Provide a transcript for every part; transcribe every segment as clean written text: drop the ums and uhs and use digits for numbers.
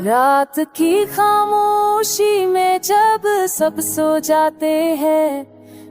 रात की खामोशी में जब सब सो जाते हैं,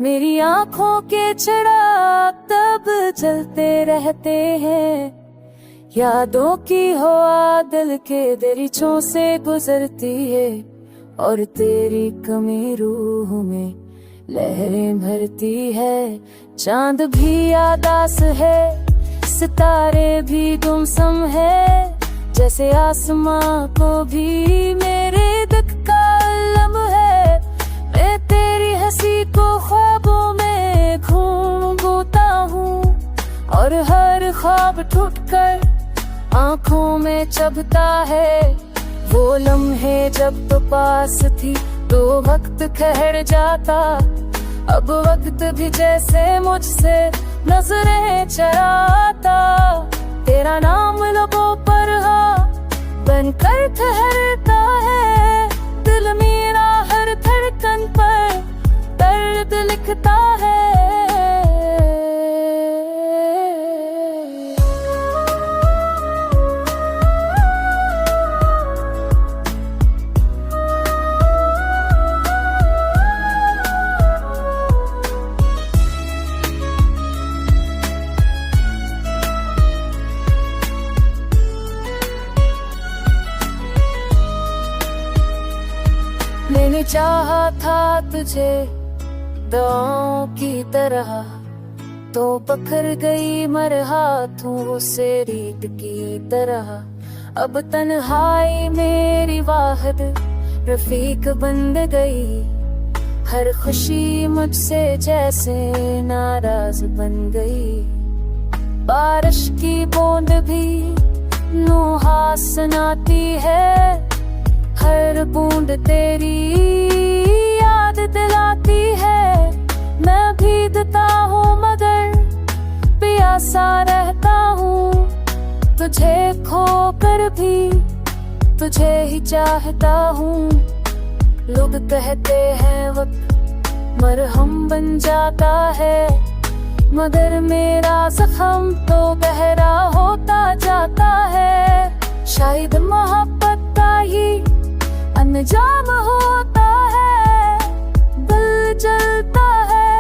मेरी आँखों के चिराग तब जलते रहते हैं। यादों की हवा दिल के दरीचों से गुजरती है और तेरी कमी रूह में लहरें भरती है। चांद भी आदास है, सितारे भी गुमसुम है, जैसे आसमां को भी मेरे दुख का अलम है। मैं तेरी हंसी को ख्वाबों में घूमता हूँ और हर ख्वाब टूटकर आँखों में चुभता है। वो लम्हे जब तो पास थी तो वक्त ठहर जाता, अब वक्त भी जैसे मुझसे नजरें चराता। तेरा नाम लबों पर बनकर ठहरता है, दिल मेरा हर धड़कन पर दर्द लिखता है। मैंने चाहा था तुझे दुआओं की तरह, तो पकड़ गई मर हाथों से रीत की तरह। अब तन्हाई मेरी वाहिद रफीक बन गई, हर खुशी मुझसे जैसे नाराज बन गई। बारिश की बूंद भी नुहास सुनाती है, हर बूंद तेरी याद दिलाती है। मैं भीगता हूँ मगर प्यासा रहता हूँ, तुझे खोकर भी तुझे ही चाहता हूँ। लोग कहते हैं वक्त मरहम बन जाता है, मगर मेरा जख्म तो गहरा होता जाता है। शायद मोहब्बत का ही अंजाम होता है, दिल जलता है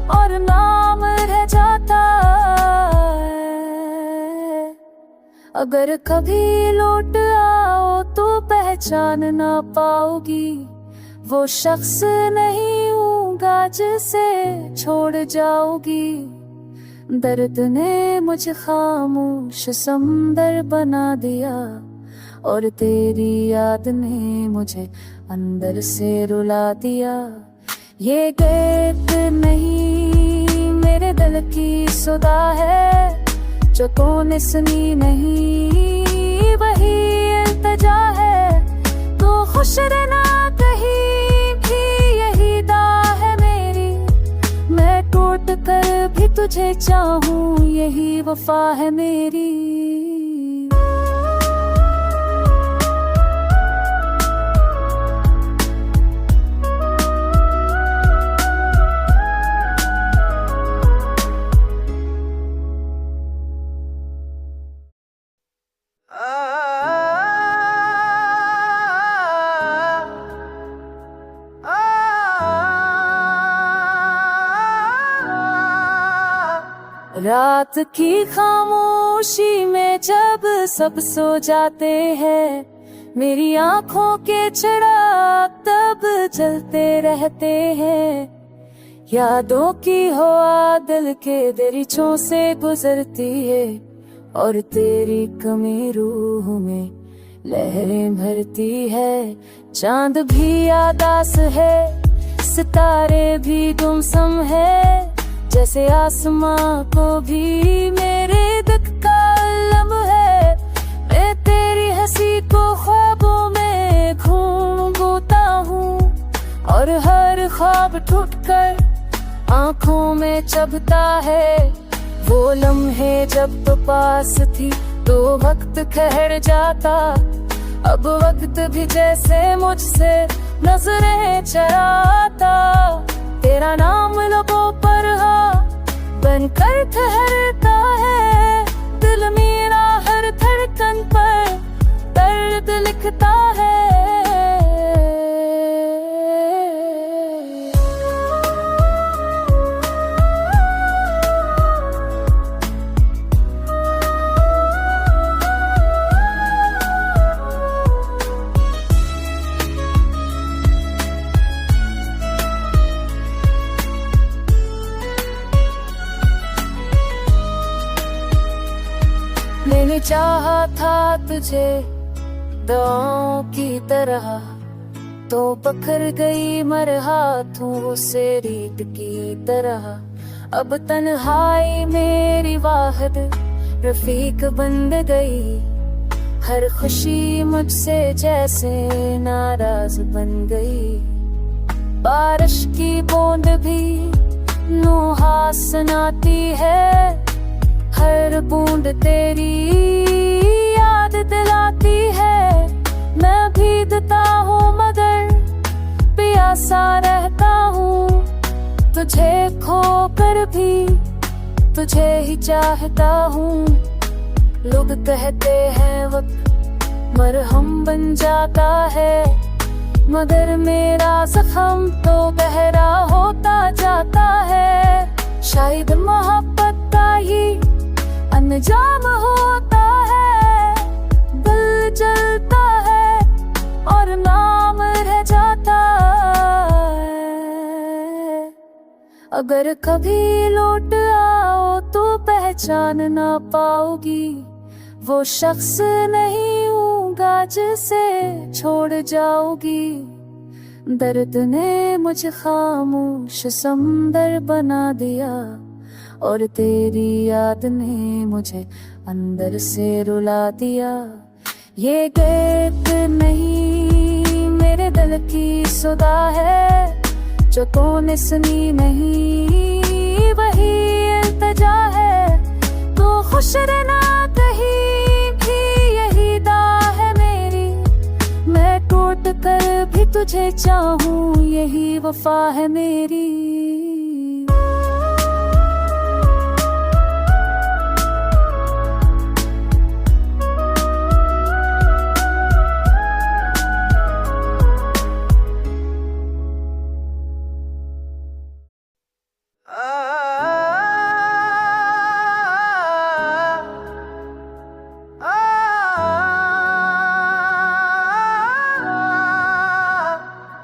और नाम रह जाता है। अगर कभी लौट आओ तो पहचान ना पाओगी, वो शख्स नहीं हूँगा जिसे छोड़ जाओगी। दर्द ने मुझे खामोश समंदर बना दिया और तेरी याद ने मुझे अंदर से रुला दिया। ये गीत नहीं मेरे दिल की सुधा है, जो तूने सुनी नहीं वही इल्तिजा है। तो खुश रहना कहीं भी यही दुआ है मेरी, मैं टूट कर भी तुझे चाहूँ यही वफा है मेरी। रात की खामोशी में जब सब सो जाते हैं, मेरी आँखों के चिराग तब जलते रहते हैं। यादों की हवा दिल के दरीचों से गुजरती है और तेरी कमी रूह में लहरें भरती है। चांद भी आदास है, सितारे भी गुमसुम है, जैसे आसमां को भी मेरे दुख का अलम है। मैं तेरी हंसी को ख्वाबों में घूमता हूँ और हर ख्वाब टूटकर आँखों में चुभता है। वो लम्हे जब तो पास थी तो वक्त ठहर जाता, अब वक्त भी जैसे मुझसे नजरें चराता। तेरा नाम लबों पर बनकर ठहरता है, दिल मेरा हर धड़कन पर दर्द लिख लिखता है। मैंने चाहा था तुझे दुआओं की तरह, तो बखर गई मर हाथों से रीत की तरह। अब तन्हाई मेरी वाहद रफीक बन गई, हर खुशी मुझसे जैसे नाराज बन गई। बारिश की बूंद भी नुहास सुनाती है, हर बूंद तेरी याद दिलाती है। मैं भीगता हूँ मगर प्यासा रहता हूँ, तुझे खोकर भी तुझे ही चाहता हूँ। लोग कहते हैं वक्त मरहम बन जाता है, मगर मेरा जख्म तो गहरा होता जाता है। शायद मोहब्बत का ही अंजाम होता है, दिल जलता है और नाम रह जाता है। अगर कभी लौट आओ तो पहचान ना पाओगी, वो शख्स नहीं हूँगा जिसे छोड़ जाओगी। दर्द ने मुझे खामोश समंदर बना दिया, और तेरी याद ने मुझे अंदर से रुला दिया। ये गीत नहीं मेरे दिल की सुधा है, जो तूने सुनी नहीं वही इल्तिजा है। तो खुश रहना कहीं भी यही दाह है मेरी, मैं टूट कर भी तुझे चाहूँ यही वफा है मेरी।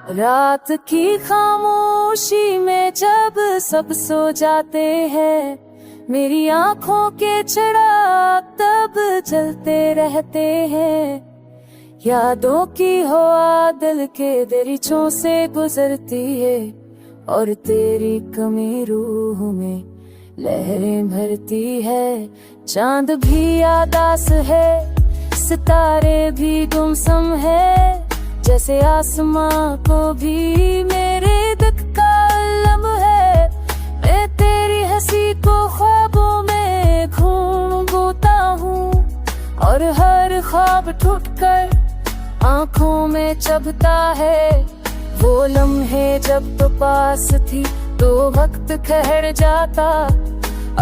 रात की खामोशी में जब सब सो जाते हैं, मेरी आंखों के चिराग तब जलते रहते हैं। यादों की हवा दिल के दरीचों से गुजरती है, और तेरी कमी रूह में लहरें भरती है। चांद भी आदास है, सितारे भी गुमसुम है, जैसे आसमां को भी मेरे दुख का अलम है। मैं तेरी हंसी को ख्वाबों में घूमता हूँ, और हर ख्वाब टूटकर आंखों में चुभता है। वो लम्हे जब तो पास थी तो वक्त ठहर जाता,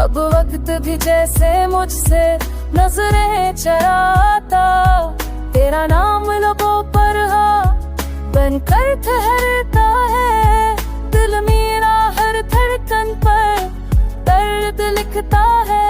अब वक्त भी जैसे मुझसे नजरें चराता। तेरा नाम लोगों पर बनकर ठहरता है, दिल मेरा हर धड़कन पर दर्द लिखता है।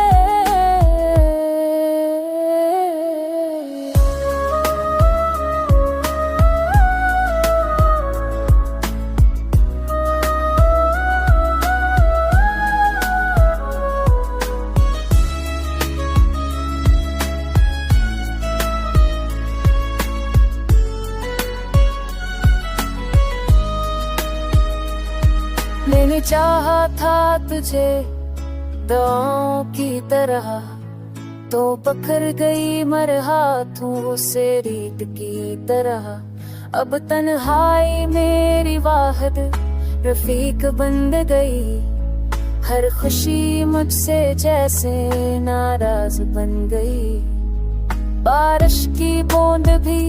मैंने चाहा था तुझे दुआओं की तरह, तो बखर गई मर हाथों से रीत की तरह। अब तन्हाई मेरी वाहद रफीक बन गई, हर खुशी मुझसे जैसे नाराज बन गई। बारिश की बूंद भी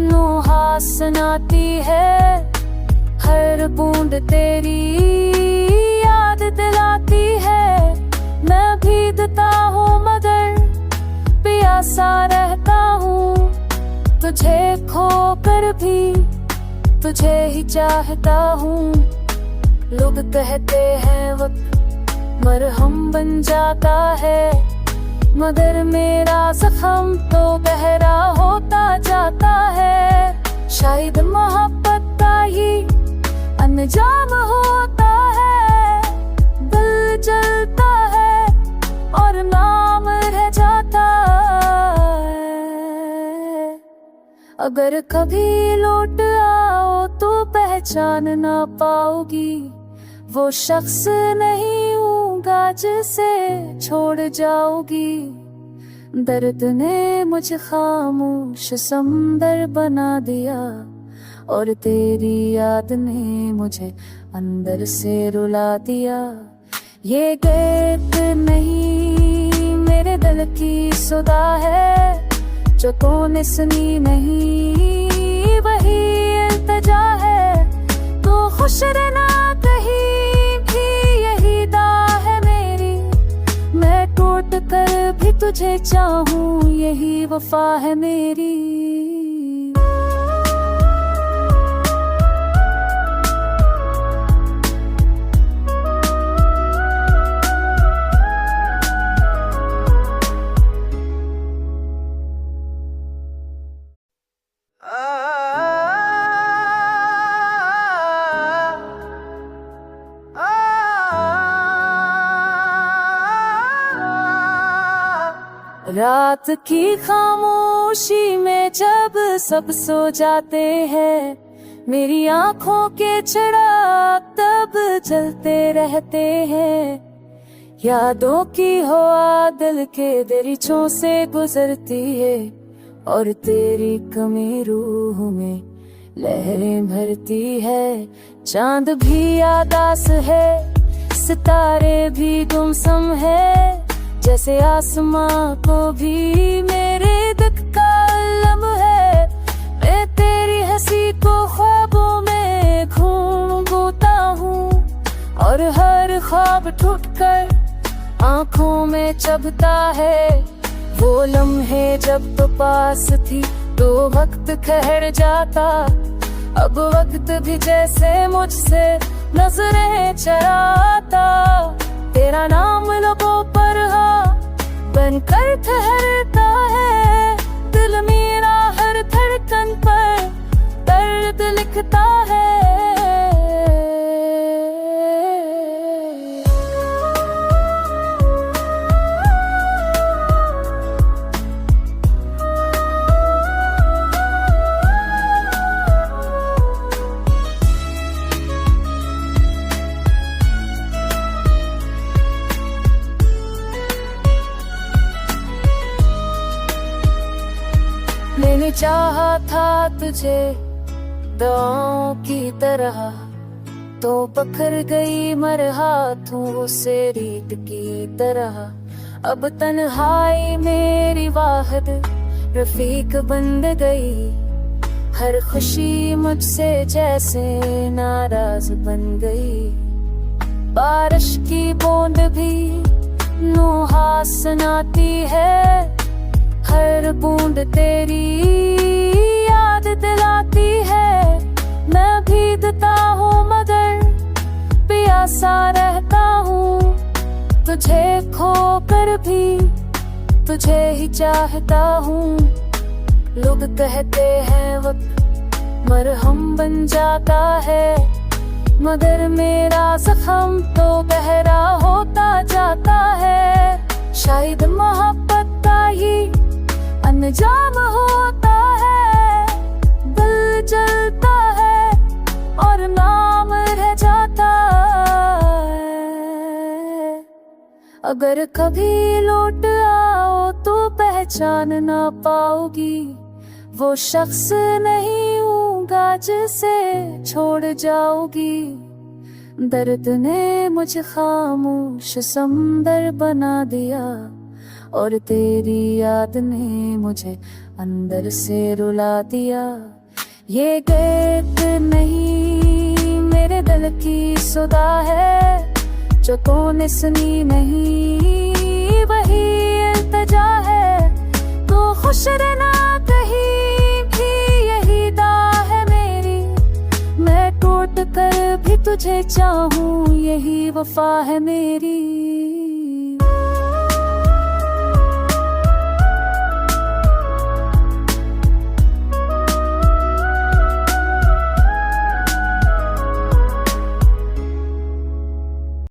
नुहास सुनाती है, हर बूंद तेरी याद दिलाती है। मैं भीगता हूँ मगर प्यासा रहता हूँ, तुझे खोकर भी तुझे ही चाहता हूँ। लोग कहते हैं वक्त मरहम बन जाता है, मगर मेरा जख्म तो गहरा होता जाता है। शायद मोहब्बत का ही अंजाम होता है, दिल जलता है और नाम रह जाता है। अगर कभी लौट आओ तो पहचान ना पाओगी, वो शख्स नहीं हूँगा जिसे छोड़ जाओगी। दर्द ने मुझे खामोश समंदर बना दिया, और तेरी याद ने मुझे अंदर से रुला दिया। ये गीत नहीं मेरे दिल की सुधा है, जो तूने सुनी नहीं वही इल्तिजा है। तो खुश रहना कहीं भी यही दुआ है मेरी, मैं टूट कर भी तुझे चाहूँ यही वफा है मेरी। रात की खामोशी में जब सब सो जाते हैं, मेरी आंखों के चिराग तब जलते रहते हैं। यादों की हवा दिल के दरीचों से गुजरती है, और तेरी कमी रूह में लहरें भरती है। चांद भी यादास है, सितारे भी गुमसम है, जैसे आसमां को भी मेरे दुख का अलम है। मैं तेरी हंसी को ख्वाबों में घूमता हूँ, और हर ख्वाब टूटकर आंखों में चुभता है। वो लम्हे जब तो पास थी तो वक्त ठहर जाता, अब वक्त भी जैसे मुझसे नजरें चराता। तेरा नाम लबों पर बनकर ठहरता है, दिल मेरा हर धड़कन पर दर्द लिखता है। मैंने चाहा था तुझे दुआओं की तरह, तो पकड़ गई मर हाथों से रीत की तरह। अब तन्हाई मेरी वाहिद रफीक बन गई, हर खुशी मुझसे जैसे नाराज बन गई। बारिश की बूंद भी नुहास सुनाती है, हर बूंद तेरी याद दिलाती है। मैं भीगता हूँ मगर प्यासा रहता हूँ, तुझे खोकर भी तुझे ही चाहता हूँ। लोग कहते हैं वक्त मरहम बन जाता है, मगर मेरा जख्म तो गहरा होता जाता है। शायद मोहब्बत का ही अंजाम होता है, दिल जलता है और नाम रह जाता है। अगर कभी लौट आओ तो पहचान ना पाओगी, वो शख्स नहीं हूँगा जिसे छोड़ जाओगी। दर्द ने मुझे खामोश समंदर बना दिया, और तेरी याद ने मुझे अंदर से रुला दिया। ये गीत नहीं मेरे दिल की सुधा है, जो तूने सुनी नहीं वही इल्तिजा है। तो खुश रहना कहीं तुझे चाहूं, यही वफा है मेरी।